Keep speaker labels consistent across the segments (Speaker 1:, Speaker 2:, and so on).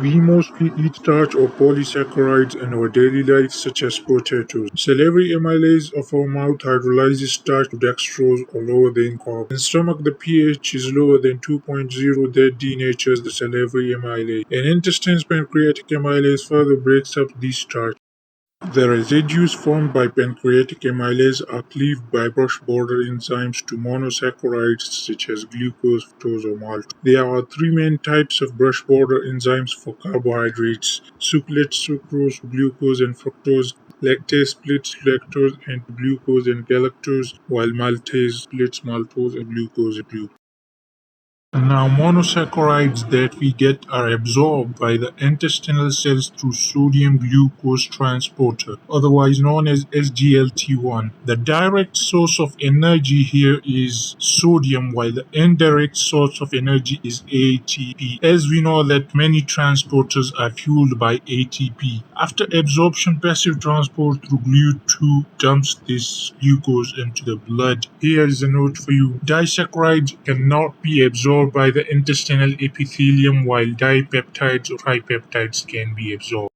Speaker 1: We mostly eat starch or polysaccharides in our daily life, such as potatoes. Salivary amylase of our mouth hydrolyzes starch to dextrose or lower the carb. In stomach, the pH is lower than 2.0 that denatures the salivary amylase. In intestines, pancreatic amylase further breaks up these starch. The residues formed by pancreatic amylase are cleaved by brush border enzymes to monosaccharides such as glucose, fructose, or maltose. There are three main types of brush border enzymes for carbohydrates: sucralose, sucrose, glucose, and fructose. Lactase splits lactose into glucose and galactose, while maltase splits maltose and glucose. Now, monosaccharides that we get are absorbed by the intestinal cells through sodium glucose transporter, otherwise known as SGLT1. The direct source of energy here is sodium, while the indirect source of energy is ATP. As we know that many transporters are fueled by ATP. After absorption, passive transport through GLUT2 dumps this glucose into the blood. Here is a note for you. Disaccharides cannot be absorbed by the intestinal epithelium, while dipeptides or tripeptides can be absorbed.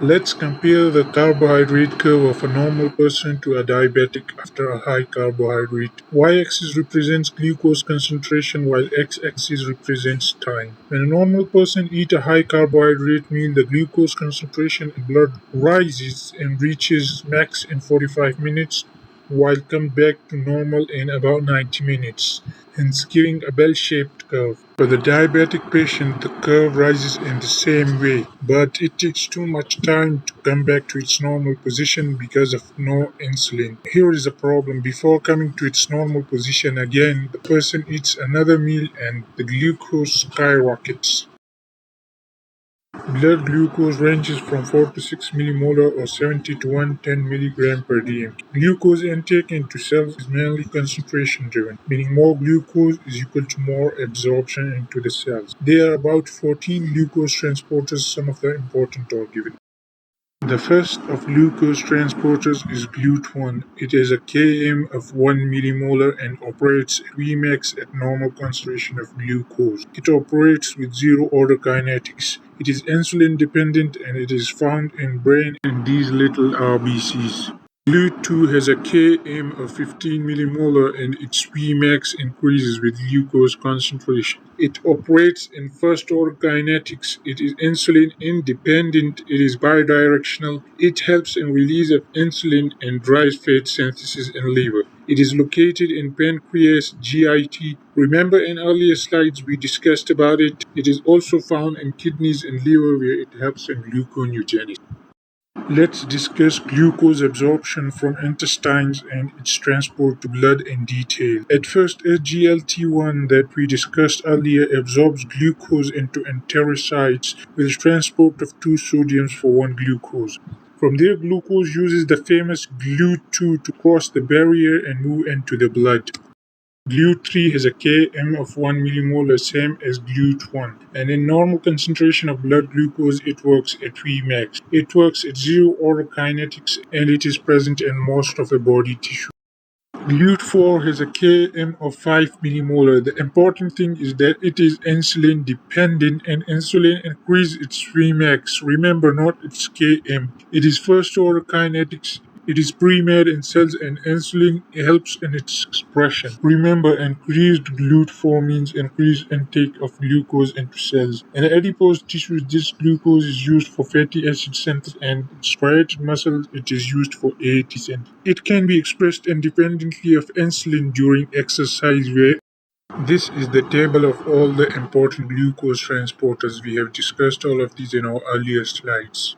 Speaker 1: Let's compare the carbohydrate curve of a normal person to a diabetic after a high carbohydrate. Y-axis represents glucose concentration while x-axis represents time. When a normal person eats a high carbohydrate meal, the glucose concentration in blood rises and reaches max in 45 minutes, while come back to normal in about 90 minutes, hence giving a bell-shaped curve. For the diabetic patient, the curve rises in the same way, but it takes too much time to come back to its normal position because of no insulin. Here is a problem. Before coming to its normal position again, the person eats another meal and the glucose skyrockets. Blood glucose ranges from 4 to 6 millimolar or 70 to 110 milligram per dm. Glucose intake into cells is mainly concentration driven, meaning more glucose is equal to more absorption into the cells. There are about 14 glucose transporters, some of the important are given. The first of glucose transporters is GLUT1. It has a Km of 1 millimolar and operates at Vmax at normal concentration of glucose. It operates with zero-order kinetics. It is insulin dependent and it is found in brain and these little RBCs. GLUT2 has a Km of 15 millimolar and its Vmax increases with glucose concentration. It operates in first-order kinetics. It is insulin independent. It is bidirectional. It helps in release of insulin and drives fat synthesis in liver. It is located in pancreas, GIT. Remember in earlier slides we discussed about it. It is also found in kidneys and liver where it helps in gluconeogenesis. Let's discuss glucose absorption from intestines and its transport to blood in detail. At first, SGLT1 that we discussed earlier absorbs glucose into enterocytes with transport of 2 sodiums for 1 glucose. From there, glucose uses the famous GLUT2 to cross the barrier and move into the blood. GLUT3 has a Km of 1 millimolar, same as GLUT1, and in normal concentration of blood glucose it works at Vmax. It works at zero-order kinetics and it is present in most of the body tissue. GLUT4 has a Km of 5 millimolar. The important thing is that it is insulin dependent and insulin increases its Vmax. Remember, not its Km. It is first-order kinetics. It is pre-made in cells and insulin helps in its expression. Remember, increased GLUT4 means increased intake of glucose into cells. In adipose tissues, this glucose is used for fatty acid synthesis and in striated muscles, it is used for AAT synthesis. It can be expressed independently of insulin during exercise where this is the table of all the important glucose transporters. We have discussed all of these in our earlier slides.